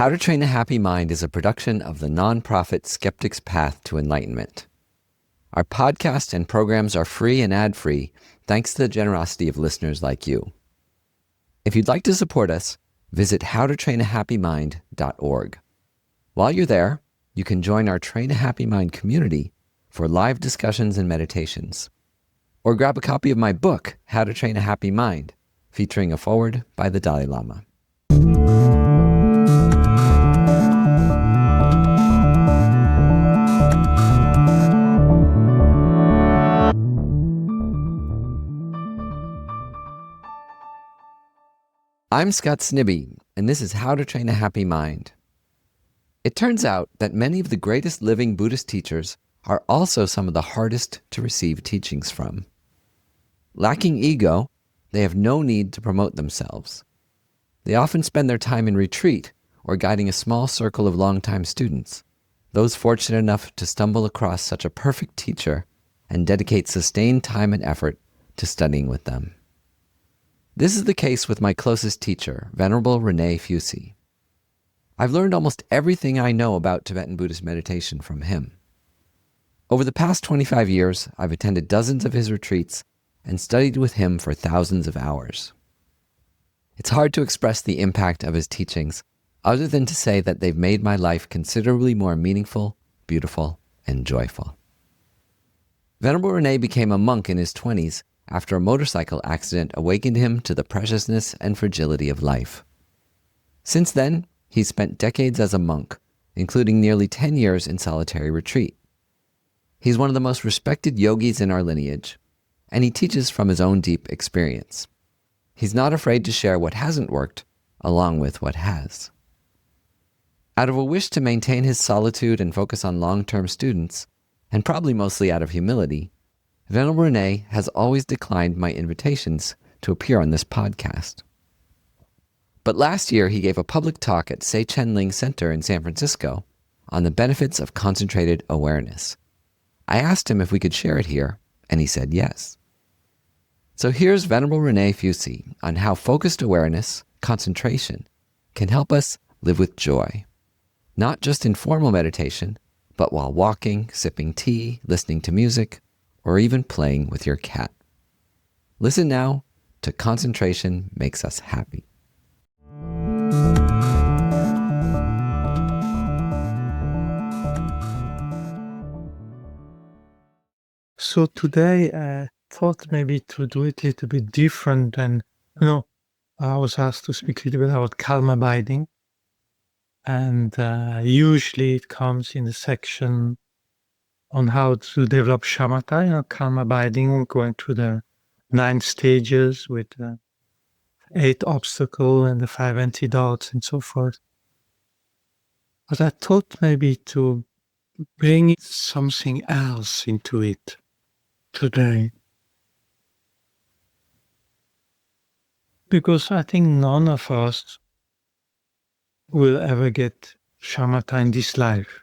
How to Train a Happy Mind is a production of the nonprofit Skeptic's Path to Enlightenment. Our podcast and programs are free and ad-free thanks to the generosity of listeners like you. If you'd like to support us, visit howtotrainahappymind.org. While you're there, you can join our Train a Happy Mind community for live discussions and meditations. Or grab a copy of my book, How to Train a Happy Mind, featuring a foreword by the Dalai Lama. I'm Scott Snibbe, and this is How to Train a Happy Mind. It turns out that many of the greatest living Buddhist teachers are also some of the hardest to receive teachings from. Lacking ego, they have no need to promote themselves. They often spend their time in retreat or guiding a small circle of longtime students, those fortunate enough to stumble across such a perfect teacher and dedicate sustained time and effort to studying with them. This is the case with my closest teacher, Venerable René Feusi. I've learned almost everything I know about Tibetan Buddhist meditation from him. Over the past 25 years, I've attended dozens of his retreats and studied with him for thousands of hours. It's hard to express the impact of his teachings, other than to say that they've made my life considerably more meaningful, beautiful, and joyful. Venerable René became a monk in his 20s after a motorcycle accident awakened him to the preciousness and fragility of life. Since then, he's spent decades as a monk, including nearly 10 years in solitary retreat. He's one of the most respected yogis in our lineage, and he teaches from his own deep experience. He's not afraid to share what hasn't worked, along with what has. Out of a wish to maintain his solitude and focus on long-term students, and probably mostly out of humility, Venerable René has always declined my invitations to appear on this podcast. But last year, he gave a public talk at Seichen Ling Center in San Francisco on the benefits of concentrated awareness. I asked him if we could share it here, and he said yes. So here's Venerable René Feusi on how focused awareness, concentration, can help us live with joy, not just in formal meditation, but while walking, sipping tea, listening to music, or even playing with your cat. Listen now to Concentration Makes Us Happy. So today I thought maybe to do it a little bit different, and I was asked to speak a little bit about calm abiding, and usually it comes in the section on how to develop shamata, calm abiding, going through the 9 stages with 8 obstacles and the 5 antidotes and so forth. But I thought maybe to bring something else into it today. Because I think none of us will ever get shamatha in this life,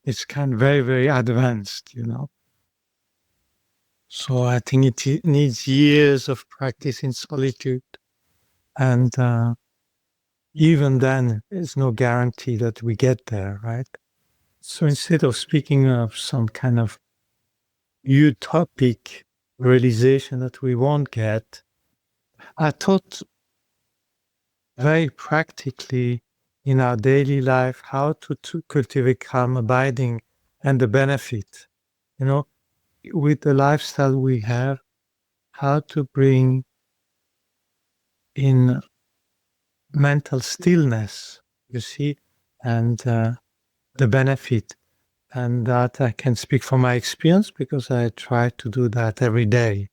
It's kind of very, very advanced, So I think it needs years of practice in solitude. And even then, there's no guarantee that we get there, right? So instead of speaking of some kind of utopic realization that we won't get, I thought very practically in our daily life how to cultivate calm abiding and the benefit, with the lifestyle we have, how to bring in mental stillness, you see, and the benefit. And that I can speak from my experience because I try to do that every day.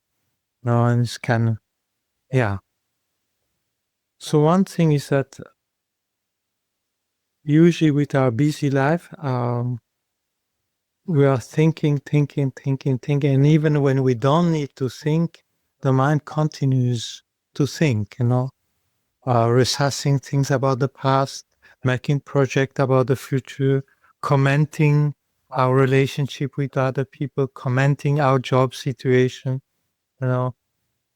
And it's kind of, So one thing is that usually with our busy life, we are thinking, and even when we don't need to think, the mind continues to think, rehearsing things about the past, making projects about the future, commenting our relationship with other people, commenting our job situation,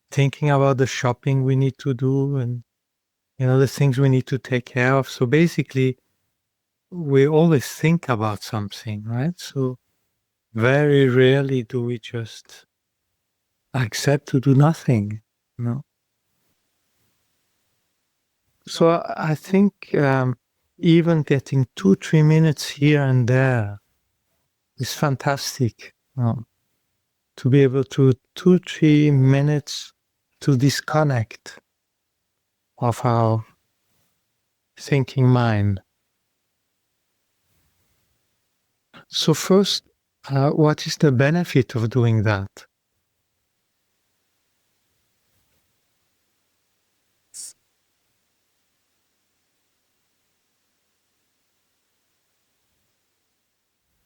thinking about the shopping we need to do, and the things we need to take care of. So basically, we always think about something, right? So very rarely do we just accept to do nothing, you know. So I think even getting 2-3 minutes here and there is fantastic. To be able to 2-3 minutes to disconnect of our thinking mind. So first, what is the benefit of doing that?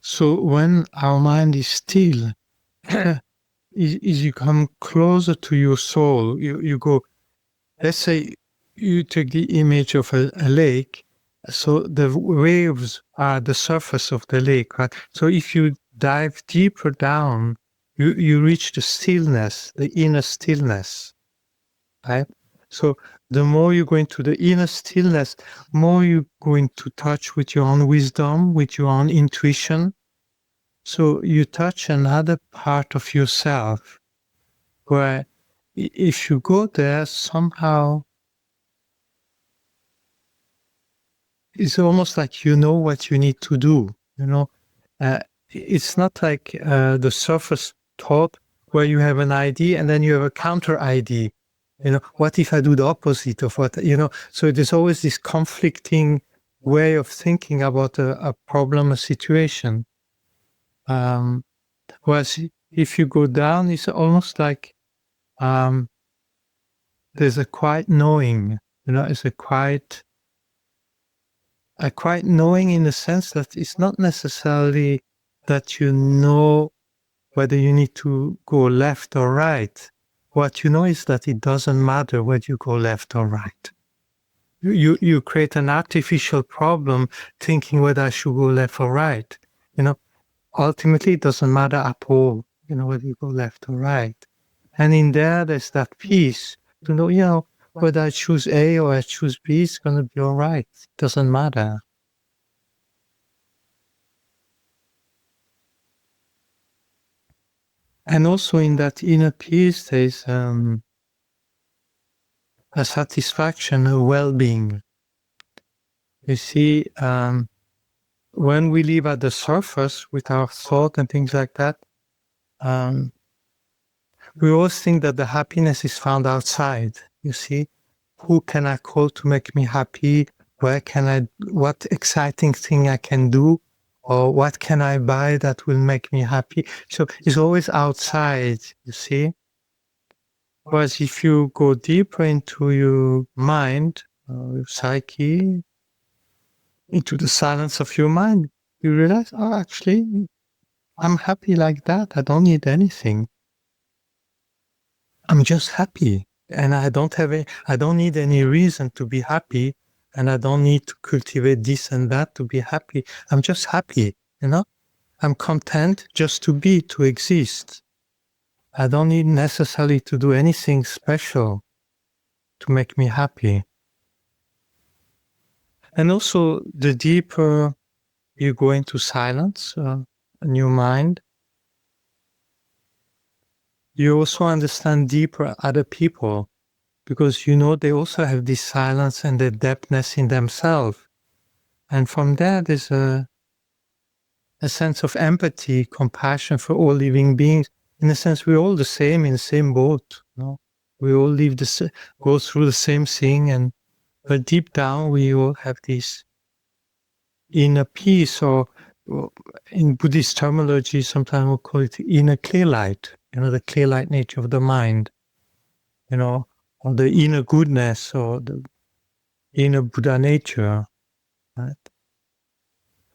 So when our mind is still, is you come closer to your soul. You go. Let's say you take the image of a lake. So the waves are the surface of the lake, right? So if you dive deeper down, you reach the stillness, the inner stillness, right? So the more you go into the inner stillness, more you're going to touch with your own wisdom, with your own intuition. So you touch another part of yourself where if you go there, somehow it's almost like you know what you need to do. Uh, it's not like the surface thought where you have an idea and then you have a counter idea. What if I do the opposite of what, So there's always this conflicting way of thinking about a problem, a situation. Whereas if you go down, it's almost like there's a quiet knowing, it's a quiet knowing in the sense that it's not necessarily that you know whether you need to go left or right. What you know is that it doesn't matter whether you go left or right. You create an artificial problem thinking whether I should go left or right. Ultimately it doesn't matter at all, whether you go left or right. And in there's that peace to know, whether I choose A or I choose B, it's going to be all right. It doesn't matter. And also in that inner peace, there's a satisfaction, a well-being. You see, when we live at the surface with our thought and things like that, we always think that the happiness is found outside. You see, who can I call to make me happy? What exciting thing I can do? Or what can I buy that will make me happy? So it's always outside, you see. Whereas if you go deeper into your mind, your psyche, into the silence of your mind, you realize, oh, actually, I'm happy like that. I don't need anything. I'm just happy. And I don't need any reason to be happy. And I don't need to cultivate this and that to be happy. I'm just happy, I'm content just to be, to exist. I don't need necessarily to do anything special to make me happy. And also, the deeper you go into silence in your mind, you also understand deeper other people, because they also have this silence and the depthness in themselves. And from there, there's a sense of empathy, compassion for all living beings. In a sense, we're all the same in the same boat. We all go through the same thing, but deep down, we all have this inner peace, or in Buddhist terminology, sometimes we'll call it inner clear light, the clear light nature of the mind, or the inner goodness, or the inner Buddha nature, right?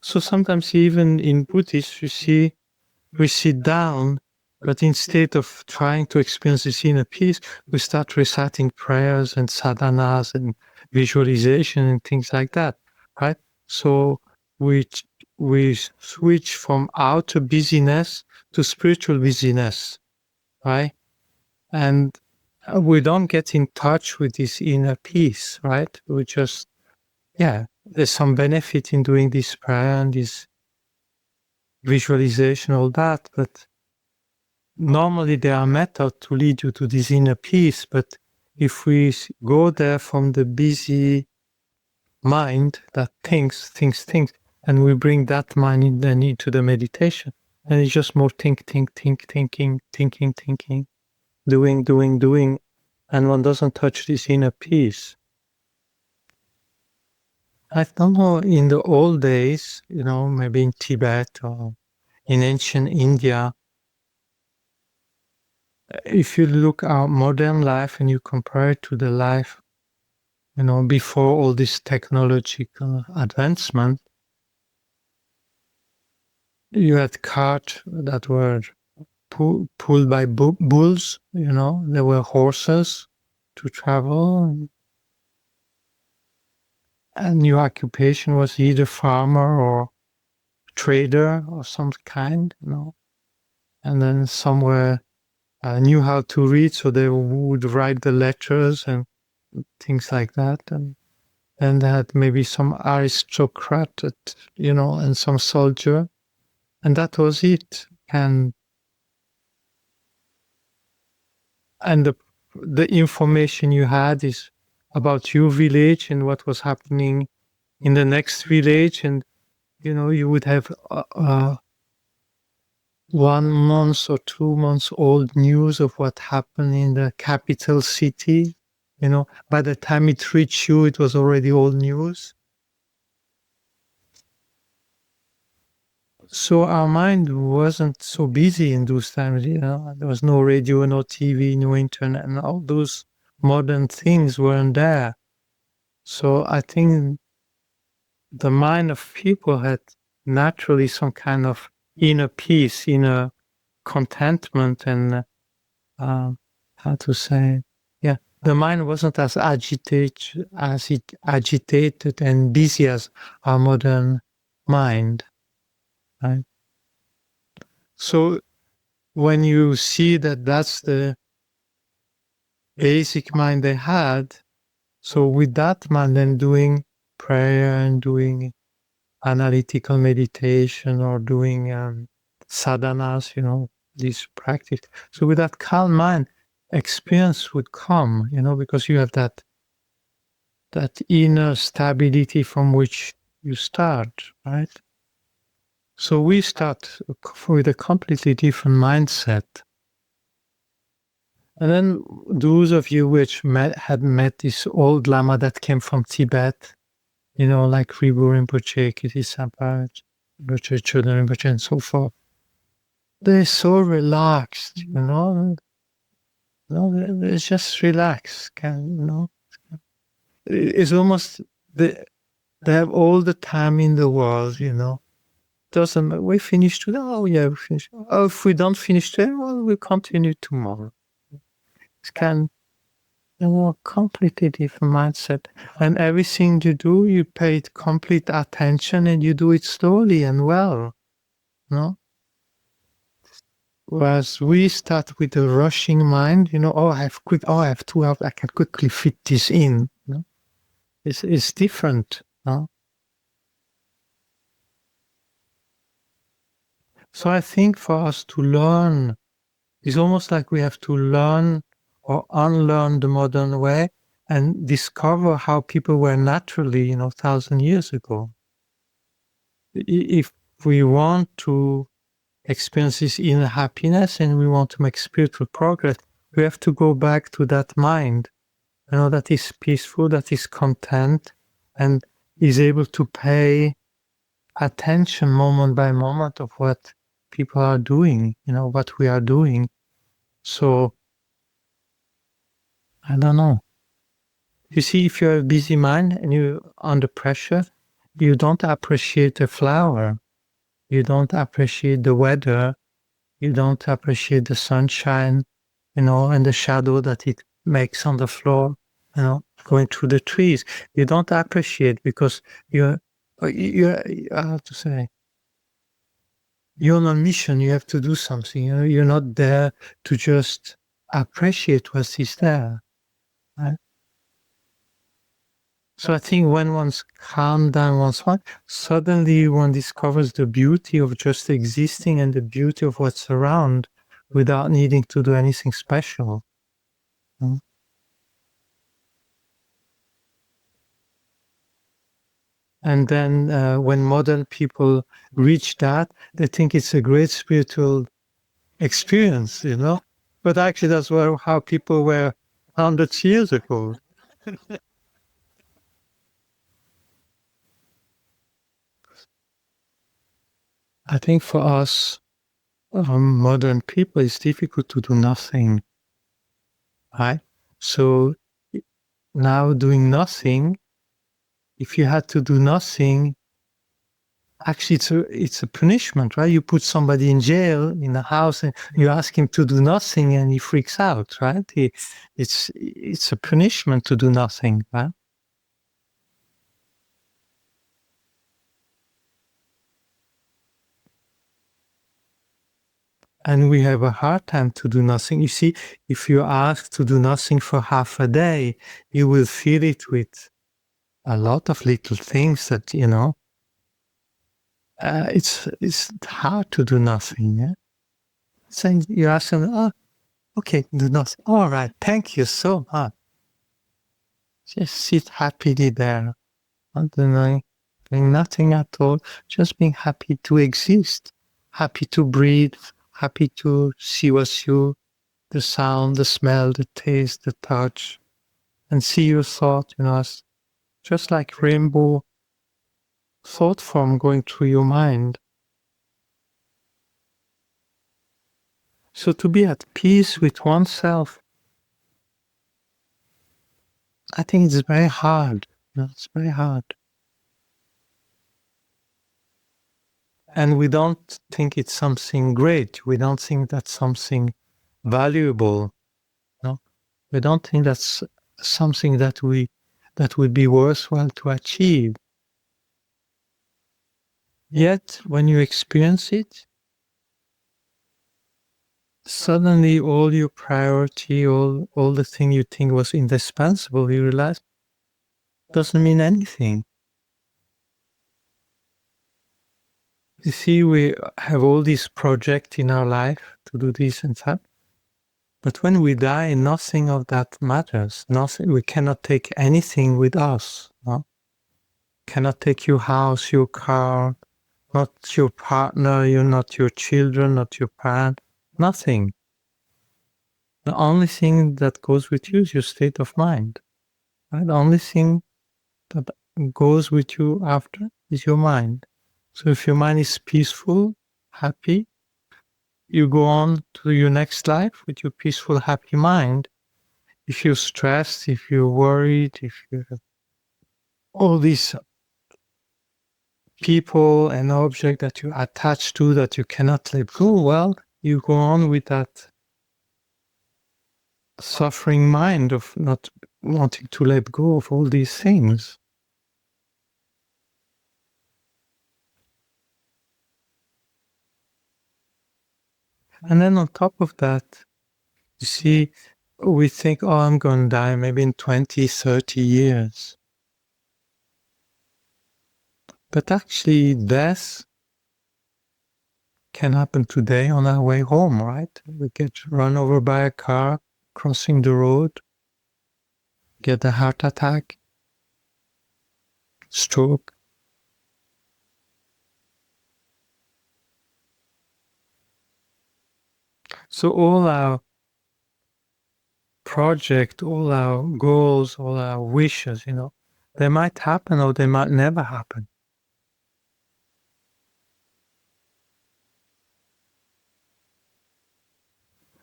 So sometimes even in Buddhist, you see, we sit down, but instead of trying to experience this inner peace, we start reciting prayers and sadhanas and visualization and things like that, right? So we switch from outer busyness to spiritual busyness, right? And we don't get in touch with this inner peace, right? We just, there's some benefit in doing this prayer and this visualization, all that, but normally there are methods to lead you to this inner peace. But if we go there from the busy mind that thinks, and we bring that mind in then into the meditation, and it's just more thinking, doing, and one doesn't touch this inner peace. I don't know, in the old days, maybe in Tibet or in ancient India, if you look at modern life and you compare it to the life, before all this technological advancement, you had carts that were pulled by bulls, there were horses to travel, and your occupation was either farmer or trader or some kind, and then somewhere knew how to read, so they would write the letters and things like that, and they had maybe some aristocrat, and some soldier, and that was it. And the information you had is about your village and what was happening in the next village, and you would have 1 month or 2 months old news of what happened in the capital city. By the time it reached you, it was already old news. So our mind wasn't so busy in those times. There was no radio, no TV, no internet, and all those modern things weren't there. So I think the mind of people had naturally some kind of inner peace, inner contentment, and how to say, the mind wasn't as agitated and busy as our modern mind. Right? So when you see that that's the basic mind they had, so with that mind, then doing prayer and doing analytical meditation or doing sadhanas, this practice. So with that calm mind, experience would come, because you have that inner stability from which you start, right? So we start with a completely different mindset. And then those of you which had met this old Lama that came from Tibet, like Ribu Rinpoche, Kiti-Sapa, Rinpoche, Chodan Rinpoche, and so forth, they're so relaxed, they're just relaxed, It's almost, they have all the time in the world, Doesn't matter, we finished today? Oh, yeah, we finished. Oh, if we don't finish today, well, we'll continue tomorrow. It's completely different mindset. And everything you do, you pay it complete attention and you do it slowly and well, Whereas we start with a rushing mind, I have 2 hours, I can quickly fit this in. It's different. So I think for us to learn, it's almost like we have to learn or unlearn the modern way and discover how people were naturally, 1,000 years ago. If we want to experience this inner happiness and we want to make spiritual progress, we have to go back to that mind, that is peaceful, that is content, and is able to pay attention moment by moment of what people are doing, what we are doing. So, I don't know. You see, if you're a busy mind and you're under pressure, you don't appreciate the flower. You don't appreciate the weather. You don't appreciate the sunshine, and the shadow that it makes on the floor, going through the trees. You don't appreciate because you're how to say, you're on a mission. You have to do something. You're not there to just appreciate what is there. Right? So I think when one's calmed down one's mind, suddenly one discovers the beauty of just existing and the beauty of what's around without needing to do anything special. And then when modern people reach that, they think it's a great spiritual experience, But actually that's how people were hundreds of years ago. I think for us, modern people, it's difficult to do nothing, right? So now doing nothing, if you had to do nothing, actually it's a punishment, right? You put somebody in jail in a house and you ask him to do nothing and he freaks out, right? It's a punishment to do nothing, right? And we have a hard time to do nothing. You see, if you ask to do nothing for half a day, you will fill it with a lot of little things that, it's hard to do nothing. Yeah? So you ask them, oh, okay, do nothing. All right, thank you so much. Just sit happily there, not doing nothing at all, just being happy to exist, happy to breathe, happy to see what's you, the sound, the smell, the taste, the touch, and see your thought, just like rainbow thought form going through your mind. So to be at peace with oneself, I think it's very hard. It's very hard. And we don't think it's something great. We don't think that's something valuable. No, we don't think that's something that would be worthwhile to achieve. Yet, when you experience it, suddenly all your priority, all the thing you think was indispensable, you realize doesn't mean anything. You see, we have all these projects in our life to do this and that. But when we die, nothing of that matters. Nothing. We cannot take anything with us. No? Cannot take your house, your car, not your partner, not your children, not your parent. Nothing. The only thing that goes with you is your state of mind. Right? The only thing that goes with you after is your mind. So if your mind is peaceful, happy, you go on to your next life with your peaceful, happy mind. If you're stressed, if you're worried, if you have all these people and objects that you attach to that you cannot let go, well, you go on with that suffering mind of not wanting to let go of all these things. And then on top of that, you see, we think, oh, I'm going to die maybe in 20, 30 years. But actually, death can happen today on our way home, right? We get run over by a car crossing the road, get a heart attack, stroke. So all our project, all our goals, all our wishes, they might happen or they might never happen.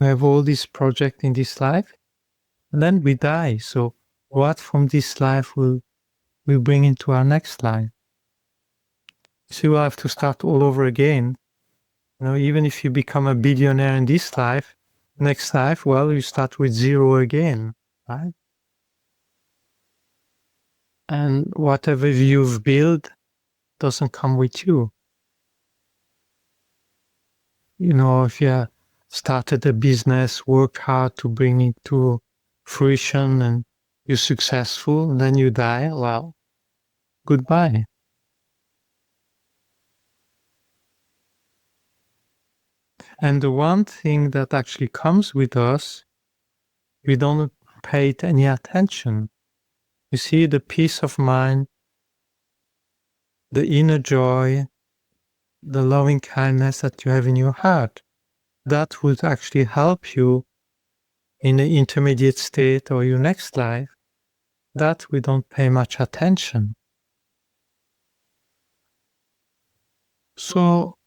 We have all these projects in this life, and then we die. So what from this life will we bring into our next life? So we'll have to start all over again. Even if you become a billionaire in this life, next life, well, you start with zero again, right? And whatever you've built doesn't come with you. If you're started a business, work hard to bring it to fruition, and you're successful, and then you die. Well, goodbye. And the one thing that actually comes with us, we don't pay it any attention. You see, the peace of mind, the inner joy, the loving kindness that you have in your heart, that would actually help you in the intermediate state or your next life. That we don't pay much attention. So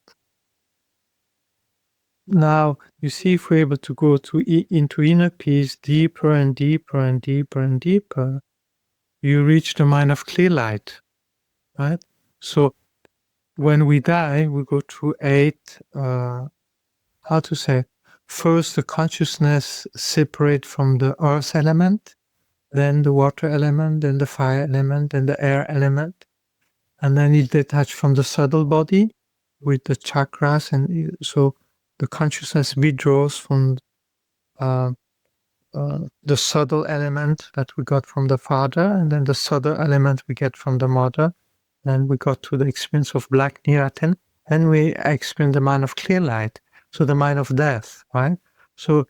now you see, if we're able to go into inner peace deeper and deeper and deeper and deeper, you reach the mind of clear light, right? So when we die, we go through 8, first the consciousness separate from the earth element, then the water element, then the fire element, then the air element, and then it detached from the subtle body with the chakras, and so the consciousness withdraws from the subtle element that we got from the father, and then the subtle element we get from the mother. Then we got to the experience of black niraten, and we experience the mind of clear light, so the mind of death, right? So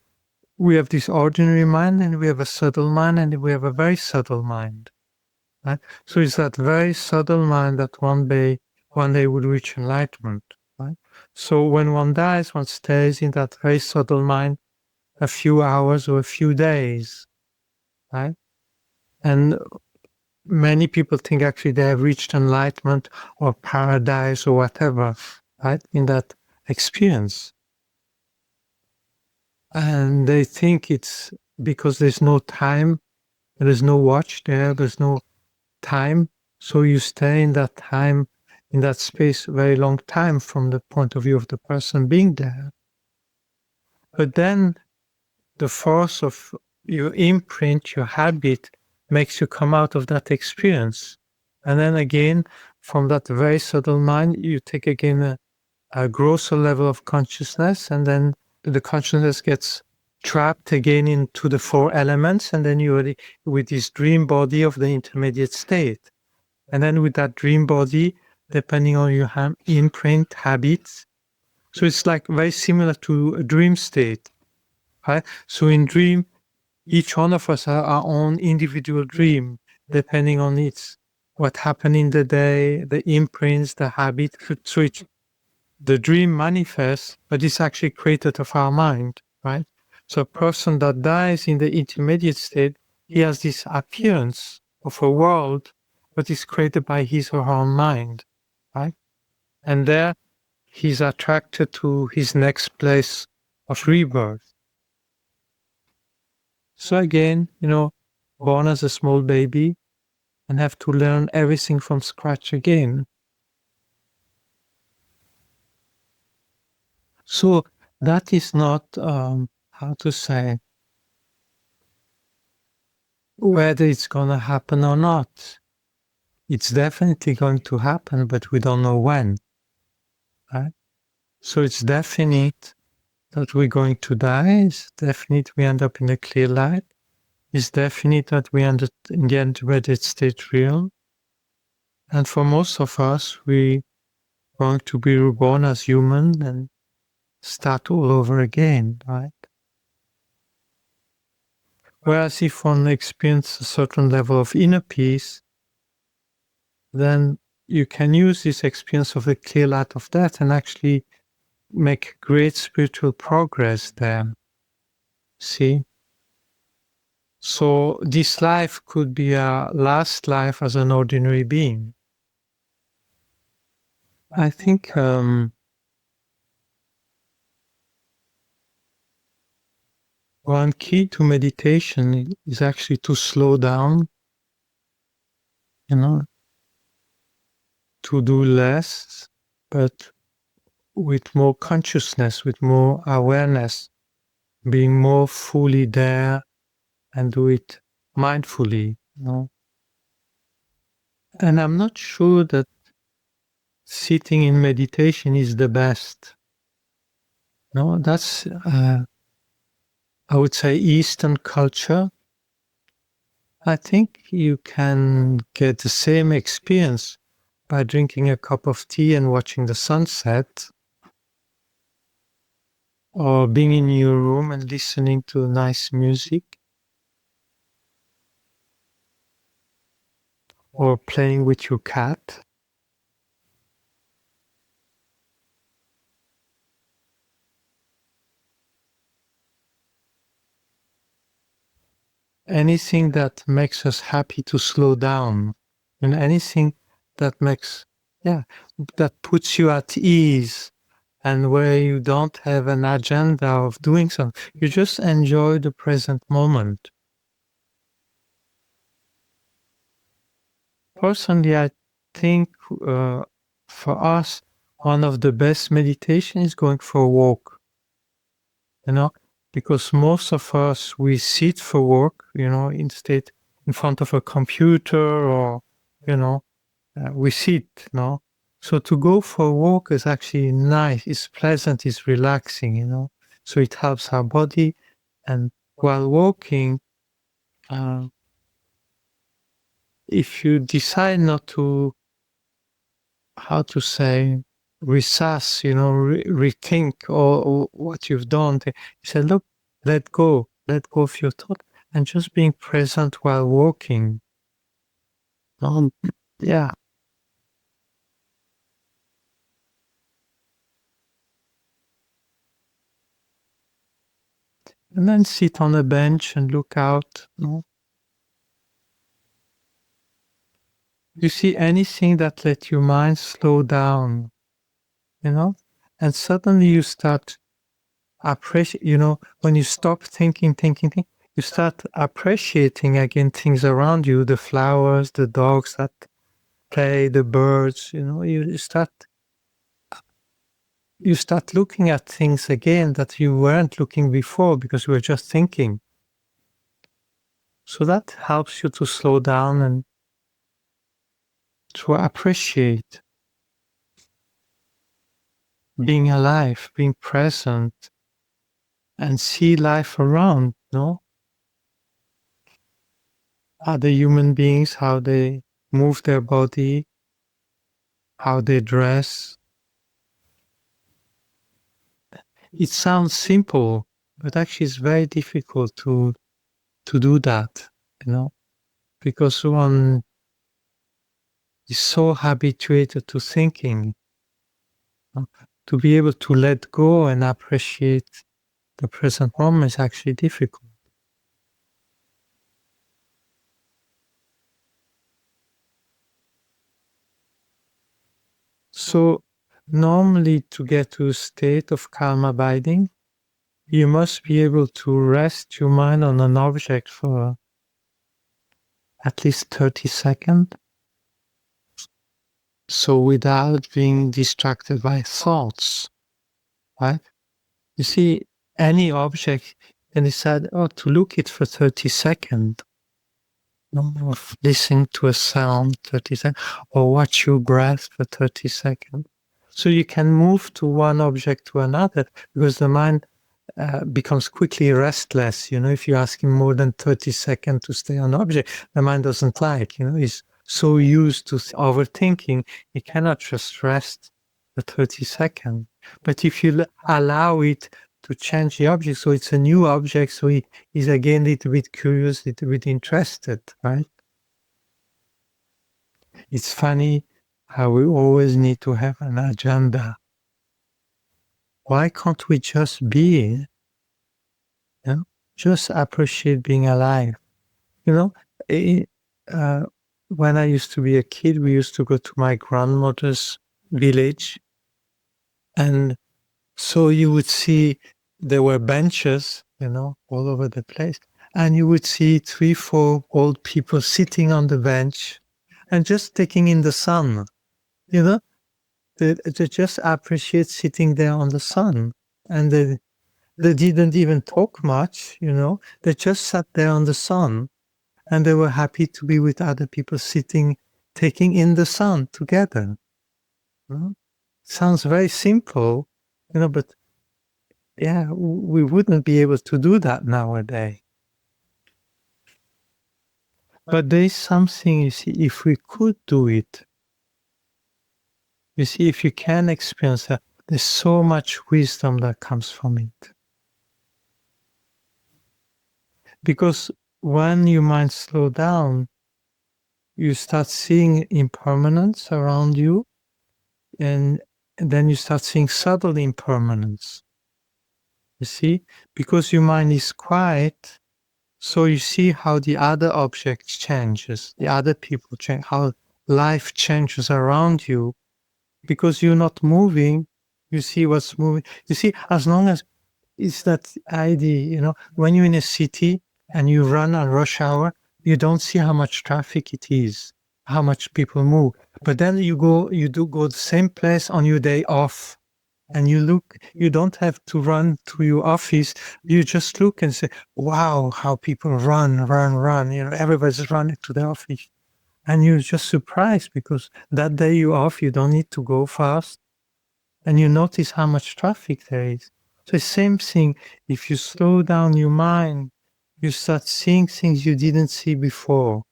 we have this ordinary mind, and we have a subtle mind, and we have a very subtle mind, right? So it's that very subtle mind that one day will reach enlightenment, right? So when one dies, one stays in that very subtle mind a few hours or a few days, right? And many people think actually they have reached enlightenment or paradise or whatever, right, in that experience. And they think it's because there's no time, there's no watch there, there's no time. So you stay in that time, in that space, a very long time from the point of view of the person being there. But then the force of your imprint, your habit, makes you come out of that experience. And then again, from that very subtle mind, you take again a grosser level of consciousness, and then the consciousness gets trapped again into the 4 elements, and then you're with this dream body of the intermediate state. And then with that dream body, depending on your imprint, habits, so it's like very similar to a dream state. Right? So in dream, each one of us have our own individual dream, depending on what happened in the day, the imprints, the habit. So the dream manifests, but it's actually created of our mind, right? So a person that dies in the intermediate state, he has this appearance of a world, but it's created by his or her own mind, right? And there, he's attracted to his next place of rebirth. So again, born as a small baby and have to learn everything from scratch again. So that is not, whether it's going to happen or not. It's definitely going to happen, but we don't know when. Right? So it's definite that we're going to die. It's definite we end up in the clear light. It's definite that we end up in the intermediate state realm. And for most of us, we going to be reborn as human and start all over again, right? Whereas if one experiences a certain level of inner peace, then you can use this experience of the clear light of death and actually make great spiritual progress there. See? So this life could be a last life as an ordinary being. I think one key to meditation is actually to slow down, to do less, but with more consciousness, with more awareness, being more fully there and do it mindfully. And I'm not sure that sitting in meditation is the best. No, that's I would say Eastern culture. I think you can get the same experience by drinking a cup of tea and watching the sunset, or being in your room and listening to nice music, or playing with your cat. Anything that makes us happy to slow down, and anything that makes, yeah, that puts you at ease, and where you don't have an agenda of doing something. You just enjoy the present moment. Personally, I think for us, one of the best meditation is going for a walk, you know, because most of us, we sit for work, instead in front of a computer, or, we sit, So to go for a walk is actually nice, it's pleasant, it's relaxing, So it helps our body. And while walking, uh, if you decide not to, how to say, resass, rethink or what you've done, you say, look, let go of your thought, and just being present while walking. Um, yeah. And then sit on a bench and look out. You see anything that let your mind slow down, and suddenly you start appreciate, when you stop thinking, you start appreciating again things around you, the flowers, the dogs that play, the birds, you start looking at things again that you weren't looking before because you were just thinking. So that helps you to slow down and to appreciate being alive, being present, and see life around, Other human beings, how they move their body, how they dress. It sounds simple, but actually it's very difficult to do that, because one is so habituated to thinking. To be able to let go and appreciate the present moment is actually difficult. So normally, to get to a state of calm abiding, you must be able to rest your mind on an object for at least 30 seconds. So without being distracted by thoughts, right? You see, any object, and decide, to look it for 30 seconds, listen to a sound 30 seconds, or watch your breath for 30 seconds. So you can move to one object to another, because the mind becomes quickly restless. If you ask him more than 30 seconds to stay on object, the mind doesn't like, he's so used to overthinking, he cannot just rest for 30 seconds. But if you allow it to change the object, so it's a new object, so he's again a little bit curious, a little bit interested, right? It's funny how we always need to have an agenda. Why can't we just be? Just appreciate being alive. Eh, uh, when I used to be a kid, we used to go to my grandmother's village, and so you would see there were benches, all over the place, and you would see 3, 4 old people sitting on the bench and just taking in the sun. You know, they just appreciate sitting there on the sun, and they didn't even talk much. They just sat there on the sun, and they were happy to be with other people sitting, taking in the sun together. Sounds very simple, but we wouldn't be able to do that nowadays. But there is something, you see, if we could do it, you see, if you can experience that, there's so much wisdom that comes from it. Because when your mind slows down, you start seeing impermanence around you, and then you start seeing subtle impermanence. You see, because your mind is quiet, so you see how the other object changes, the other people change, how life changes around you. Because you're not moving, you see what's moving. You see, as long as it's that idea, when you're in a city and you run on rush hour, you don't see how much traffic it is, how much people move. But then you do go the same place on your day off, and you look, you don't have to run to your office. You just look and say, wow, how people run. Everybody's running to the office. And you're just surprised because that day you're off, you don't need to go fast. And you notice how much traffic there is. So the same thing, if you slow down your mind, you start seeing things you didn't see before.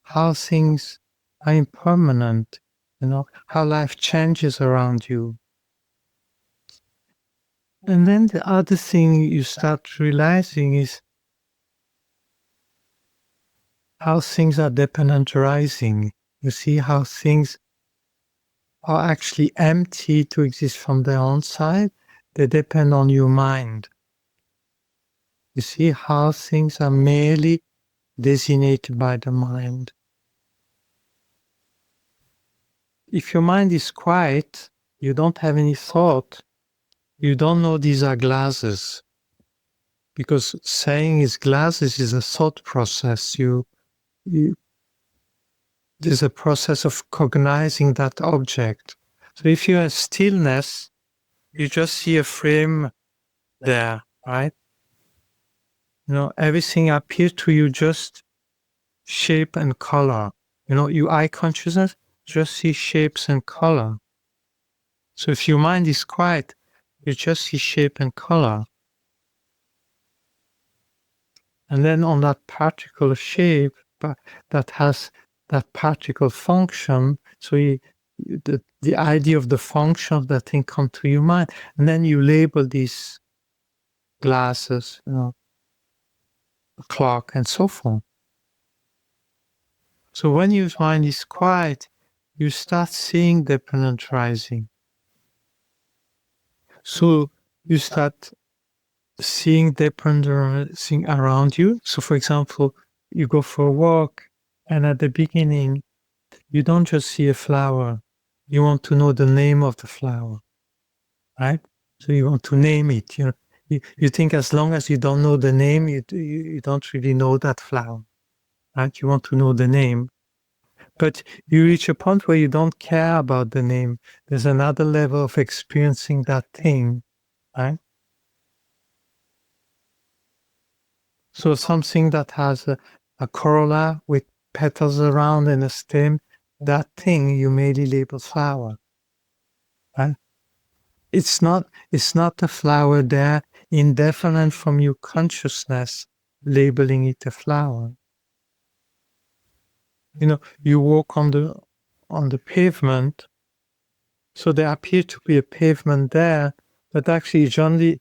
How things are impermanent, how life changes around you. And then the other thing you start realizing is how things are dependent arising. You see how things are actually empty to exist from their own side. They depend on your mind. You see how things are merely designated by the mind. If your mind is quiet, you don't have any thought, you don't know these are glasses. Because saying it's glasses is a thought process. There's a process of cognizing that object. So if you have stillness, you just see a frame there, right? Everything appears to you just shape and color. Your eye consciousness just see shapes and color. So if your mind is quiet, you just see shape and color. And then on that particle shape that has that particle function, so the idea of the function of that thing come to your mind, and then you label these glasses, clock, and so forth. So when your mind is quiet, you start seeing dependent rising. So you start seeing dependent thing around you. So for example, you go for a walk, and at the beginning, you don't just see a flower. You want to know the name of the flower, right? So you want to name it. You think as long as you don't know the name, you don't really know that flower, right? You want to know the name. But you reach a point where you don't care about the name. There's another level of experiencing that thing, right? So something that has a corolla with petals around and a stem, that thing you merely label flower, right? It's not a flower there indefinite from your consciousness labeling it a flower. You walk on the pavement, so there appears to be a pavement there, but actually it's only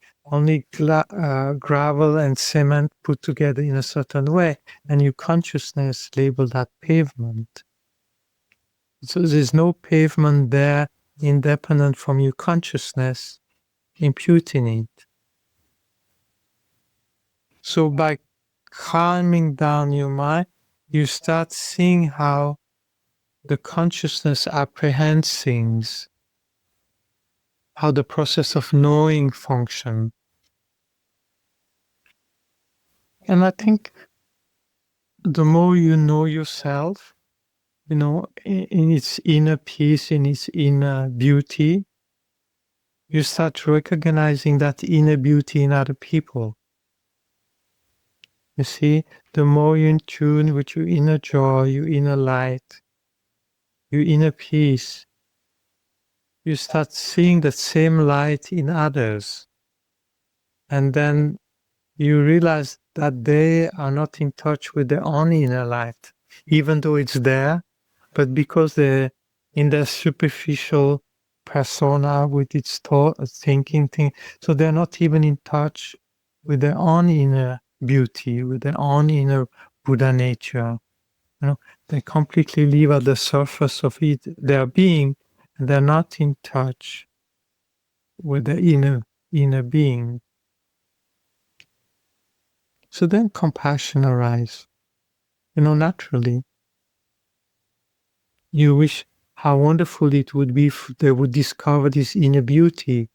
gravel and cement put together in a certain way, and your consciousness label that pavement. So there's no pavement there independent from your consciousness imputing it. So by calming down your mind, you start seeing how the consciousness apprehends things, how the process of knowing functions. And I think the more you know yourself, in its inner peace, in its inner beauty, you start recognizing that inner beauty in other people. You see, the more you're in tune with your inner joy, your inner light, your inner peace, you start seeing the same light in others. And then you realize that they are not in touch with their own inner light, even though it's there, but because they're in their superficial persona with its thought, thinking thing, so they're not even in touch with their own inner beauty, with their own inner Buddha nature. They completely live at the surface of it, their being, and they're not in touch with the inner being. So then compassion arises, naturally. You wish how wonderful it would be if they would discover this inner beauty,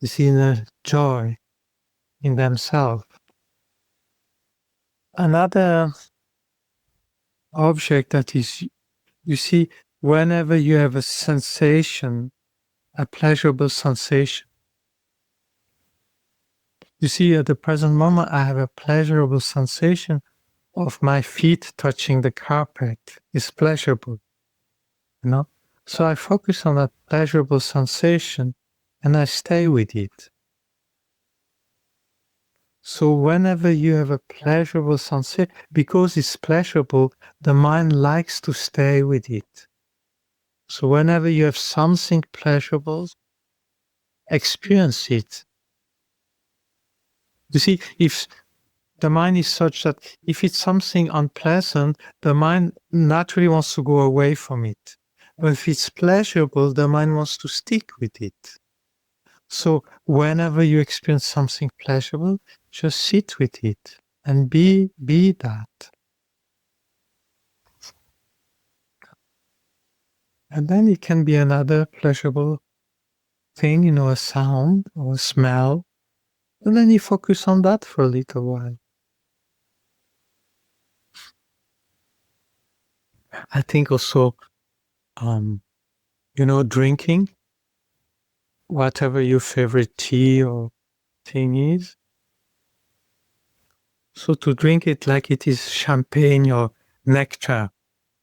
this inner joy in themselves. Another object that is, you see, whenever you have a sensation, a pleasurable sensation, you see, at the present moment, I have a pleasurable sensation of my feet touching the carpet. It's pleasurable, So I focus on that pleasurable sensation and I stay with it. So whenever you have a pleasurable sensation, because it's pleasurable, the mind likes to stay with it. So whenever you have something pleasurable, experience it. You see, if the mind is such that if it's something unpleasant, the mind naturally wants to go away from it. But if it's pleasurable, the mind wants to stick with it. So whenever you experience something pleasurable, just sit with it and be that. And then it can be another pleasurable thing, a sound or a smell. And then you focus on that for a little while. I think also, drinking, whatever your favorite tea or thing is. So to drink it like it is champagne or nectar,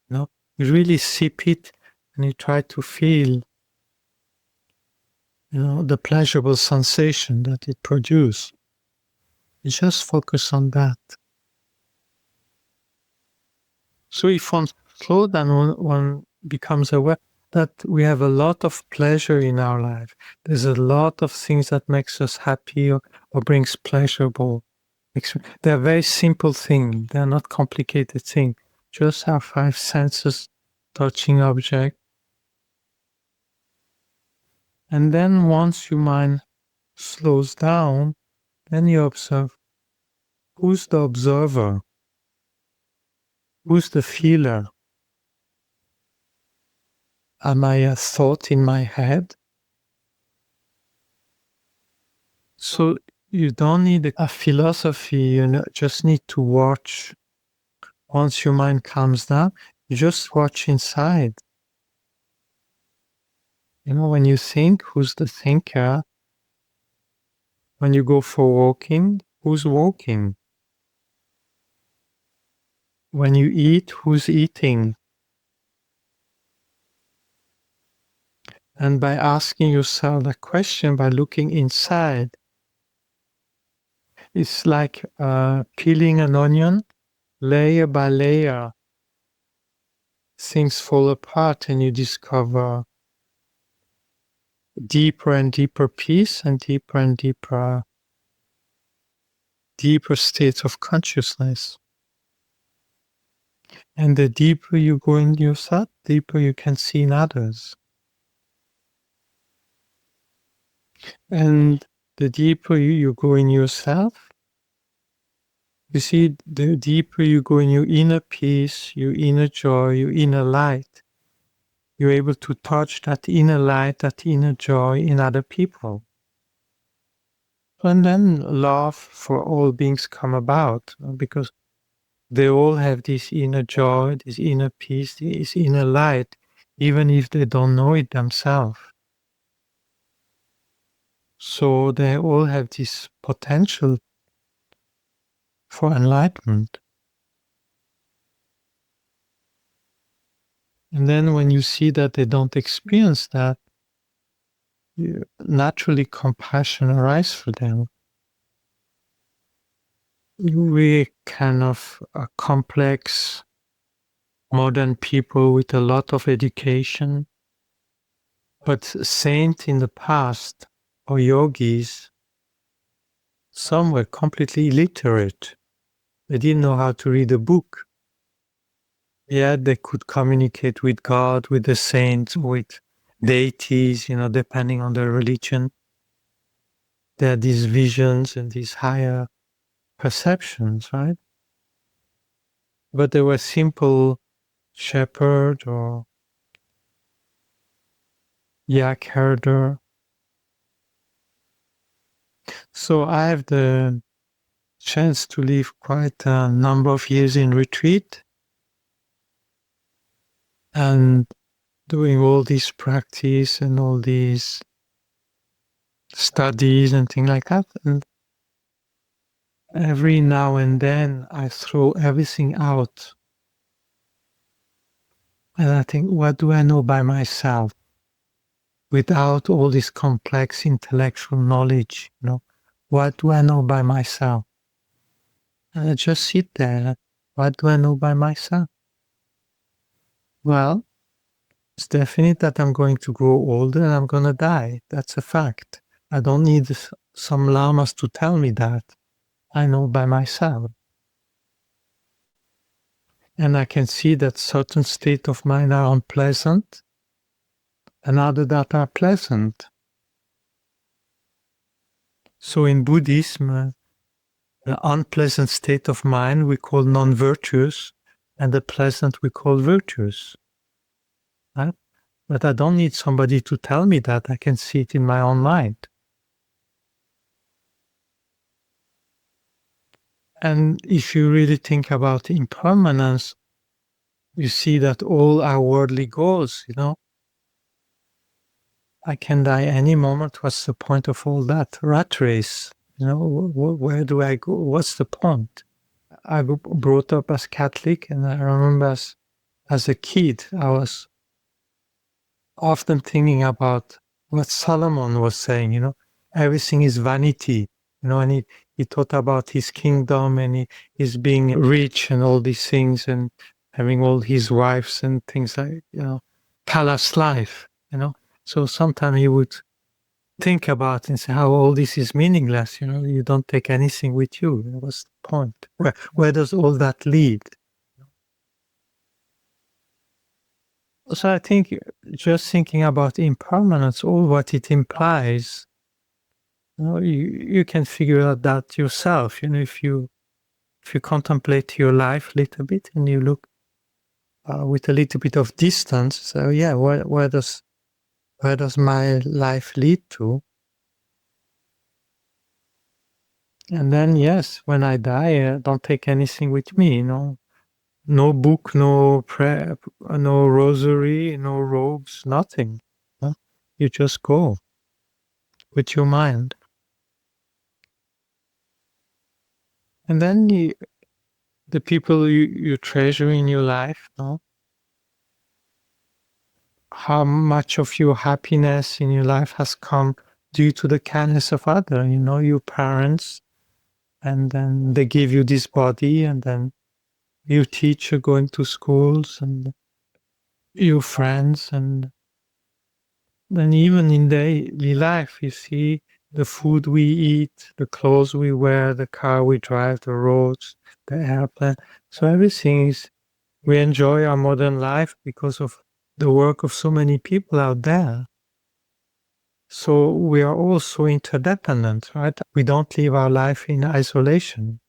you really sip it and you try to feel, the pleasurable sensation that it produces. You just focus on that. So if one slows down, one becomes aware that we have a lot of pleasure in our life. There's a lot of things that makes us happy or brings pleasurable. They're very simple things. They're not complicated things. Just our five senses, touching object. And then once your mind slows down, then you observe who's the observer, who's the feeler. Am I a thought in my head? So you don't need a philosophy, you just need to watch. Once your mind calms down, you just watch inside. When you think, who's the thinker? When you go for walking, who's walking? When you eat, who's eating? And by asking yourself that question, by looking inside, it's like peeling an onion, layer by layer. Things fall apart and you discover deeper and deeper peace and deeper states of consciousness. And the deeper you go in yourself, deeper you can see in others. And the deeper you go in yourself, you see, the deeper you go in your inner peace, your inner joy, your inner light, you're able to touch that inner light, that inner joy in other people. And then love for all beings come about, because they all have this inner joy, this inner peace, this inner light, even if they don't know it themselves. So they all have this potential for enlightenment. And then when you see that they don't experience that, naturally compassion arises for them. we kind of complex modern people with a lot of education. But saints in the past, or yogis, some were completely illiterate. They didn't know how to read a book. Yet they could communicate with God, with the saints, with deities, depending on their religion. There are these visions and these higher perceptions, right? But they were simple shepherd or yak herder. So I have the chance to live quite a number of years in retreat and doing all this practice and all these studies and things like that. And every now and then I throw everything out. And I think, what do I know by myself without all this complex intellectual knowledge? What do I know by myself? And I just sit there. What do I know by myself? Well, it's definite that I'm going to grow older and I'm going to die. That's a fact. I don't need some lamas to tell me that. I know by myself. And I can see that certain states of mind are unpleasant and others that are pleasant. So in Buddhism, the unpleasant state of mind we call non-virtuous, and the pleasant we call virtuous. Right? But I don't need somebody to tell me that. I can see it in my own mind. And if you really think about impermanence, you see that all our worldly goals, I can die any moment. What's the point of all that? Rat race, where do I go? What's the point? I brought up as Catholic, and I remember as a kid, I was often thinking about what Solomon was saying, everything is vanity, and he thought about his kingdom and he's being rich and all these things and having all his wives and things like, palace life, So sometimes he would think about and say how all this is meaningless, you don't take anything with you. What's the point? Where does all that lead? So I think just thinking about impermanence, all what it implies, you can figure out that yourself. If you contemplate your life a little bit and you look with a little bit of distance, so yeah, where does my life lead to? And then yes, when I die, don't take anything with me. No book, no prayer, no rosary, no robes, nothing. You just go with your mind. And then the people you treasure in your life, how much of your happiness in your life has come due to the kindness of others, your parents, and then they give you this body, and then your teacher going to schools, and your friends, and then even in daily life, you see the food we eat, the clothes we wear, the car we drive, the roads, the airplane. So everything is, we enjoy our modern life because of the work of so many people out there. So we are all so interdependent, right? We don't live our life in isolation.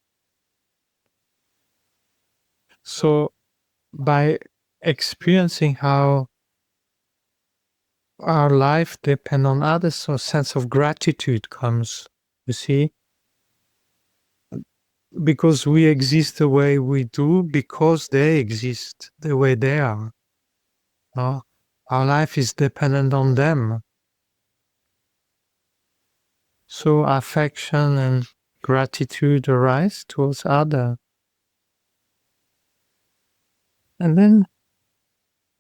So by experiencing how our life depends on others, so a sense of gratitude comes, you see? Because we exist the way we do, because they exist the way they are. Our life is dependent on them. So affection and gratitude arise towards others. And then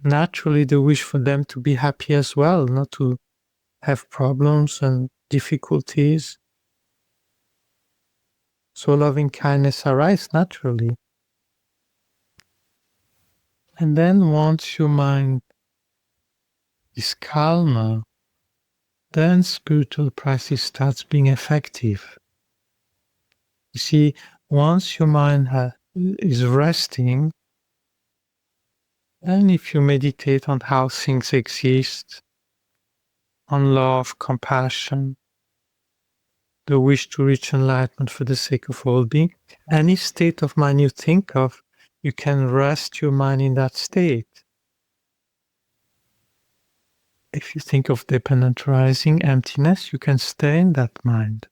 naturally the wish for them to be happy as well, not to have problems and difficulties. So loving kindness arises naturally. And then once your mind is calmer, then spiritual practice starts being effective. You see, once your mind is resting, then if you meditate on how things exist, on love, compassion, the wish to reach enlightenment for the sake of all being, any state of mind you think of, you can rest your mind in that state. If you think of dependent arising, emptiness, you can stay in that mind.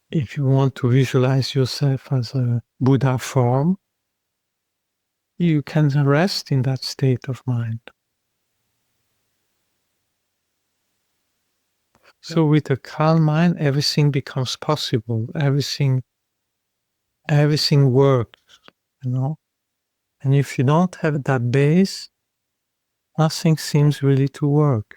If you want to visualize yourself as a Buddha form, you can rest in that state of mind. So with a calm mind, everything becomes possible. Everything works, And if you don't have that base, nothing seems really to work.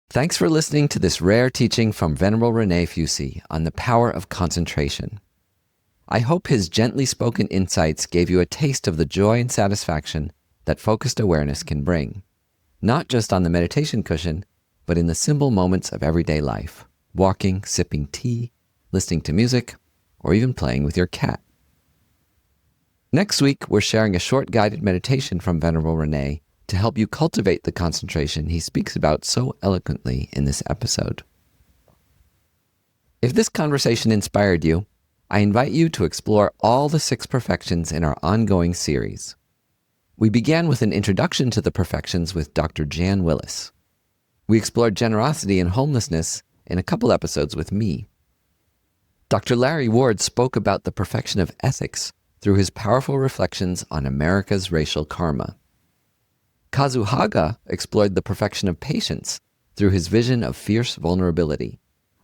Thanks for listening to this rare teaching from Venerable René Feusi on the power of concentration. I hope his gently spoken insights gave you a taste of the joy and satisfaction that focused awareness can bring, not just on the meditation cushion, but in the simple moments of everyday life, walking, sipping tea, listening to music, or even playing with your cat. Next week, we're sharing a short guided meditation from Venerable René to help you cultivate the concentration he speaks about so eloquently in this episode. If this conversation inspired you, I invite you to explore all the 6 perfections in our ongoing series. We began with an introduction to the perfections with Dr. Jan Willis. We explored generosity and homelessness in a couple episodes with me. Dr. Larry Ward spoke about the perfection of ethics through his powerful reflections on America's racial karma. Kazu Haga explored the perfection of patience through his vision of fierce vulnerability,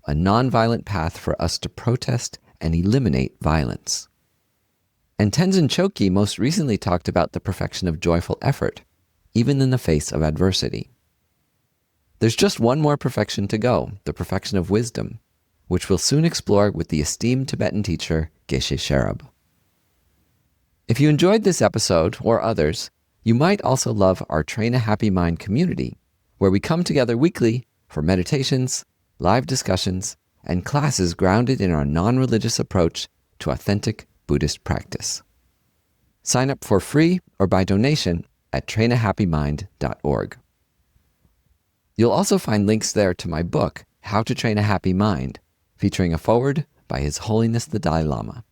a nonviolent path for us to protest and eliminate violence. And Tenzin Choki most recently talked about the perfection of joyful effort, even in the face of adversity. There's just one more perfection to go, the perfection of wisdom, which we'll soon explore with the esteemed Tibetan teacher Geshe Sherab. If you enjoyed this episode or others, you might also love our Train a Happy Mind community, where we come together weekly for meditations, live discussions, and classes grounded in our non-religious approach to authentic Buddhist practice. Sign up for free or by donation at trainahappymind.org. You'll also find links there to my book, How to Train a Happy Mind, featuring a foreword by His Holiness the Dalai Lama.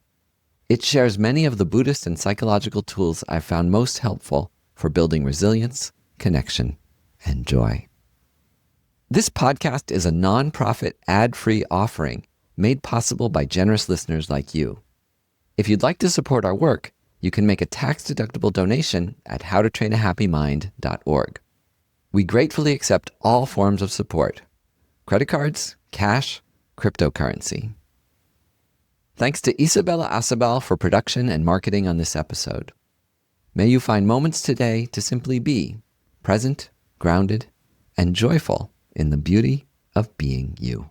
It shares many of the Buddhist and psychological tools I've found most helpful for building resilience, connection, and joy. This podcast is a non-profit, ad-free offering made possible by generous listeners like you. If you'd like to support our work, you can make a tax-deductible donation at howtotrainahappymind.org. We gratefully accept all forms of support: credit cards, cash, cryptocurrency. Thanks to Isabella Acebal for production and marketing on this episode. May you find moments today to simply be present, grounded, and joyful in the beauty of being you.